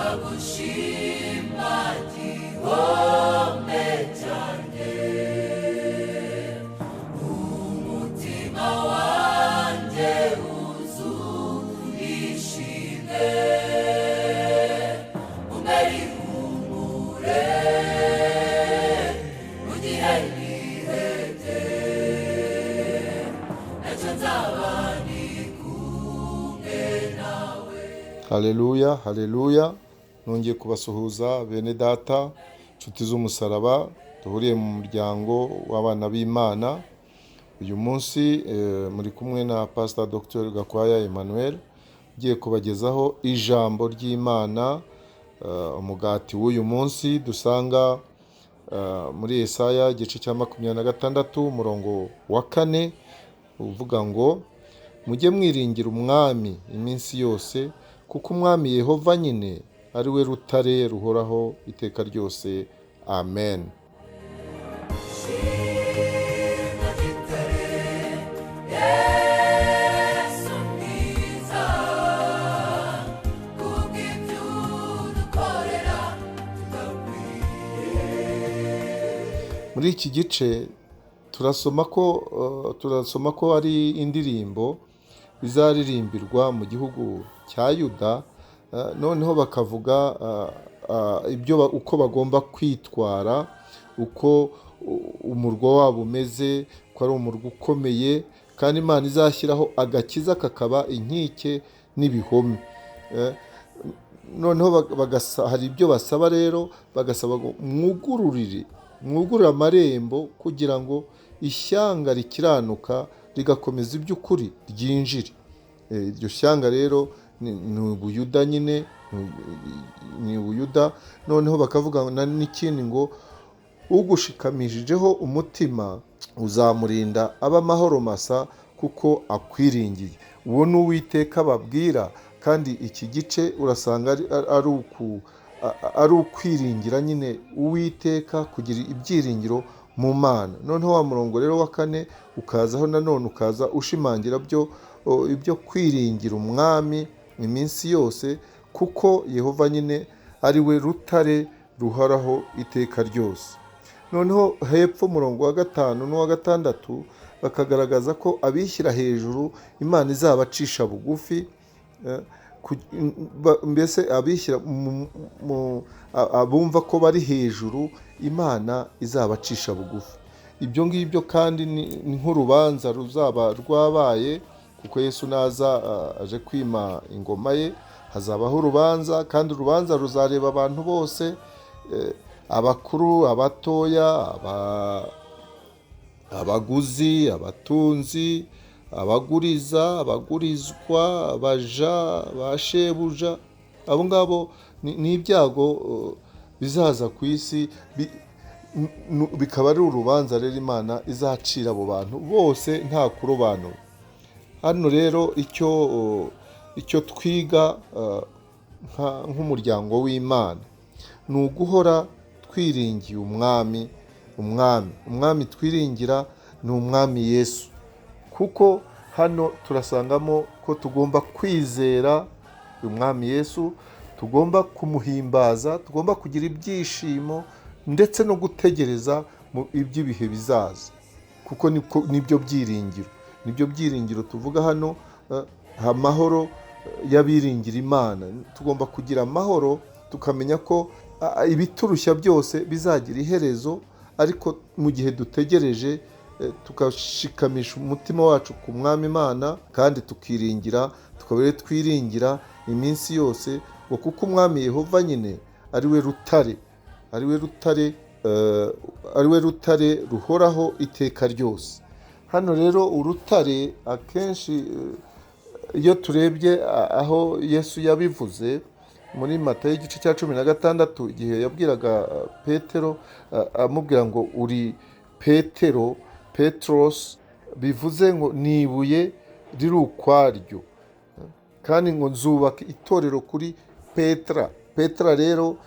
ndagushima gihome cyanjye, umutima wanjye wuzuye ishimwe, umbere ihumure mu gihe nihebye, nacyo nzaba ndi kumwe nawe. Haleluya, haleluya. Nongeye kubasuhuza bene data, nshuti z'umusaraba, duhuriye mu muryango w'abana b'Imana. Uyu munsi muri kumwe na Pastor Dr. Gakwaya Emmanuel, ugiye kubagezaho ijambo ry'Imana. Umugati w'uyu munsi dusanga muri Yesaya igice cya 26 umurongo wa 4, uvuga ngo mujye mwiringira umwami iminsi yose, kuko umwami Yehova nyine ari we rutare ruhoraho iteka ryose. Amen. Muri iki gice turasoma ko ari indirimbo izaririmbirwa mu gihugu cya Yuda. Noneho bakavuga uko bagomba kwitwara, uko umurwa wabo umeze, ko ari umurwa ukomeye, kandi Imana izashyiraho agakiza kakaba inkike n'ibihome. Noneho hari ibyo basaba rero, bagasaba ngo mwugurure amarembo kugira ngo ishyanga rikiranuka rigakomeza iby'ukuri ryinjire. Iryo shyanga rero ni Ubuyuda nyine, ni Ubuyuda. Noneho bakavuga n'ikindi ngo ugushikamijijeho umutima uzamurinda ab'amahoro masa, kuko akwiringiye. Uwo ni Uwiteka babwira, kandi iki gice urasanga ari ukwiringira nyine Uwiteka, kugira ibyiringiro mu Mana. Noneho wa murongo rero wa 4 ukazaho nanone, ukaza ushimangira ibyo kwiringira umwami iminsi yose, kuko Yehova nyine ari we rutare ruhoraho iteka ryose. Noneho hepfo umurongo wa 5 n'uwa 6 bakagaragaza ko abishyira hejuru Imana izabacisha bugufi. Mbese abishyira abumva ko bari hejuru, Imana izabacisha bugufi. Ibyo ngibyo kandi ni nk'urubanza ruzaba rwabaye, kuko Yesu naza aje kwima ingoma ye, hazabaho urubanza, kandi urubanza ruzareba abantu bose, abakuru, abatoya, abaguzi, abatunzi, abaguriza, abagurizwa, abaja, bashebuja. Abo ngabo ni ibyago bizaza ku isi, bikaba ari urubanza rero Imana izacira abo bantu bose nta kurobanura. Hano rero icyo twiga nk'umuryango w'Imana ni uguhora twiringiye umwami twiringira ni umwami Yesu, kuko hano turasangamo ko tugomba kwizera umwami Yesu, tugomba kumuhimbaza, tugomba kugira ibyishimo ndetse no gutegereza mu iby'ibihe bizaza, kuko nibyo byiringiro tuvuga hano. Amahoro y'abiringira Imana, tugomba kugira amahoro, tukamenya ko ibiturushya byose bizagira iherezo, ariko mu gihe dutegereje tukashikamisha umutima wacu ku mwami Imana, kandi tukaba twiringira iminsi yose, ngo kuko umwami Yehova nyine ari we rutare ruhoraho iteka ryose. Hano rero urutare akenshi iyo turebye aho Yesu yabivuze muri Matayo igice cya 16, igihe yabwiraga Petero amubwira ngo uri Petros, bivuze ngo ni ibuye riri ukwaryo, kandi ngo nzubaka itorero kuri Petra rero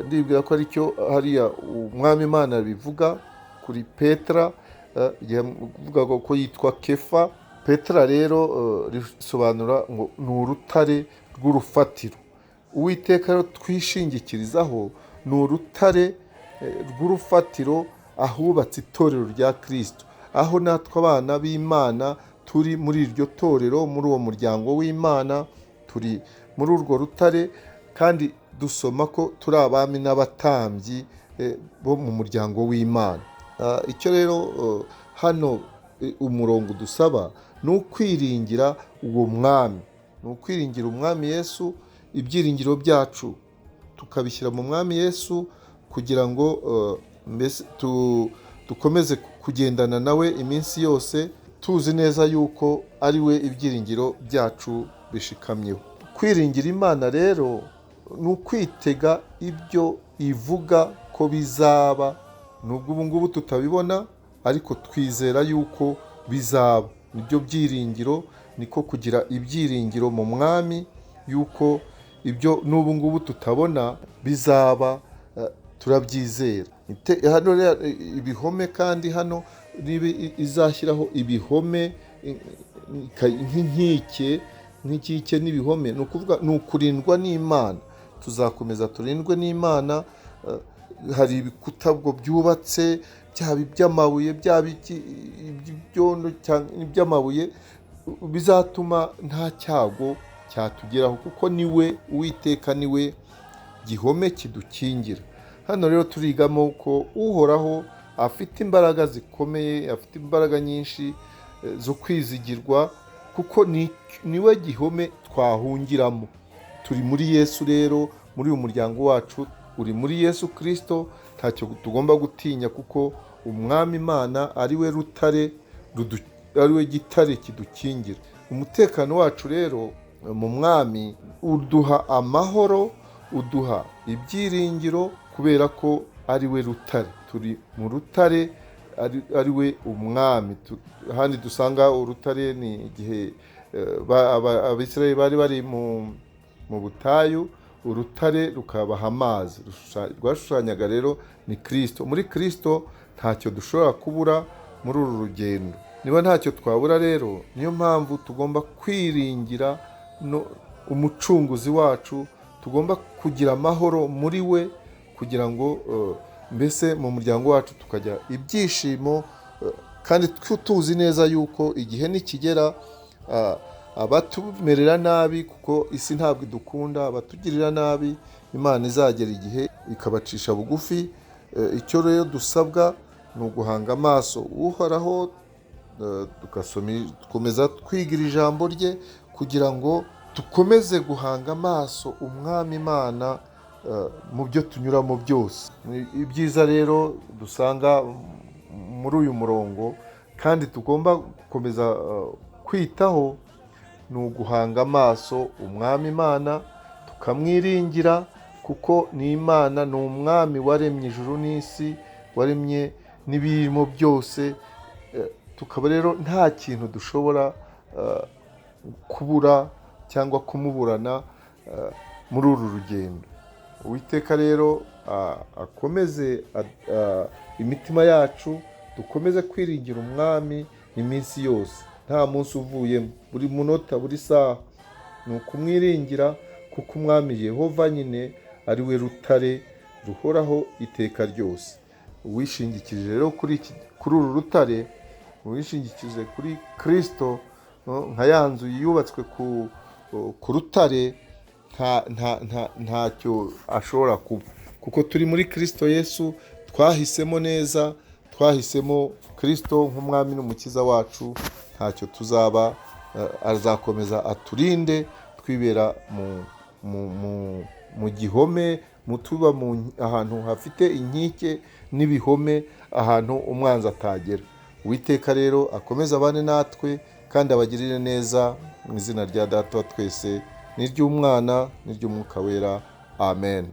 ndibwira ko aricyo hariya umwami Imana bivuga kuri Petra, yavugaga ko yitwa Kefa. Petra rero risobanura ngo ni urutare rw'urufatiro. uwiteka rero twishingikirizaho ni urutare rw'urufatiro ahubatse itorero rya Kristo, aho natwe abana b'Imana turi muri iryo torero, muri uwo muryango w'Imana, turi muri urwo rutare, kandi dusoma ko turi abami n'abatambyi bo mu muryango w'Imana. Icyo rero hano umurongo dusaba ni ukwiringira uwo mwami, ni ukwiringira umwami Yesu, ibyiringiro byacu tukabishyira mu mwami Yesu kugira ngo mbese dukomeze kugendana nawe iminsi yose, tuzi neza yuko ari we ibyiringiro byacu bishikamyeho. Kwiringira Imana rero ni ukwitega ibyo ivuga ko bizaba, nubwo ubu ngubu tutabibona ariko twizera yuko bizaba. Nibyo byiringiro, niko kugira ibyiringiro mu mwami yuko ibyo n'ubu ngubu tutabona bizaba, turabyizera. Hano rero ibihome, kandi hano izashyiraho ibihome nk'inkike n'ibihome, ni ukuvuga ni ukurindwa n'Imana. Tuzakomeza turindwe n'Imana. Hari ibikuta byubatse, byaba iby'amabuye, byaba iby'ibyondo cyangwa iby'amabuye, bizatuma nta cyago cyatugeraho, kuko niwe Uwiteka, niwe gihome kidukingira. Hano rero turigamo ko Uhoraho afite imbaraga zikomeye, afite imbaraga nyinshi zo kwizigirwa, kuko niwe gihome twahungiramo. Turi muri Yesu rero, muri uyu muryango wacu uri muri Yesu Kristo, ntacyo tugomba gutinya, kuko umwami Imana ari we rutare, ari we gitare kidukingira. Umutekano wacu rero mu mwami uduha amahoro, uduha ibyiringiro, kubera ko ari we rutare. Turi mu rutare, ari we umwami. Ahandi dusanga urutare ni igihe Abisirayeli bari mu butayu, urutare rukabaha amazi, rwashushanyaga rero ni Kristo. Muri Kristo ntacyo dushobora kubura muri uru rugendo. Niba ntacyo twabura rero, niyo mpamvu tugomba kwiringira umucunguzi wacu, tugomba kugira amahoro muri we, kugira ngo mbese mu muryango wacu tukajya ibyishimo, kandi tuzi neza yuko igihe nikigera abatumerera nabi, kuko isi ntabwo idukunda, abatugirira nabi, Imana izagera igihe ikabacisha bugufi. Icyo rero dusabwa ni uguhanga amaso Uhoraho, dukomeza twigira ijambo rye, kugira ngo dukomeze guhanga amaso umwami Imana mu byo tunyuramo byose. Ibyiza rero dusanga muri uyu murongo, kandi tugomba gukomeza kwitaho, ni uguhanga amaso umwami Imana, tukamwiringira, kuko ni Imana, ni umwami waremye ijuru n'isi, waremye n'ibirimo byose. Tukaba rero nta kintu dushobora kubura cyangwa kumuburana muri uru rugendo. Uwiteka rero akomeze imitima yacu, dukomeze kwiringira umwami iminsi yose, nta munsi uvuyemo, buri munota, buri saha ni ukumwiringira, kuko umwami Yehova nyine ari we rutare ruhoraho iteka ryose. Uwishingikirije rero kuri uru rutare, uwishingikirije kuri Kristo, nka ya nzu yubatswe ku rutare, ntacyo ashobora kuba, kuko turi muri Kristo Yesu. Twahisemo neza, twahisemo Kristo nk'umwami n'umukiza wacu. Ntacyo tuzaba, azakomeza aturinde, twibera mu gihome, tuba ahantu hafite inkike n'ibihome, ahantu umwanzi atagera. Uwiteka rero akomeze abane natwe, kandi abagirire neza, mu izina rya Data wa twese, n'iry'Umwana, n'iry'Umwuka wera. Amen.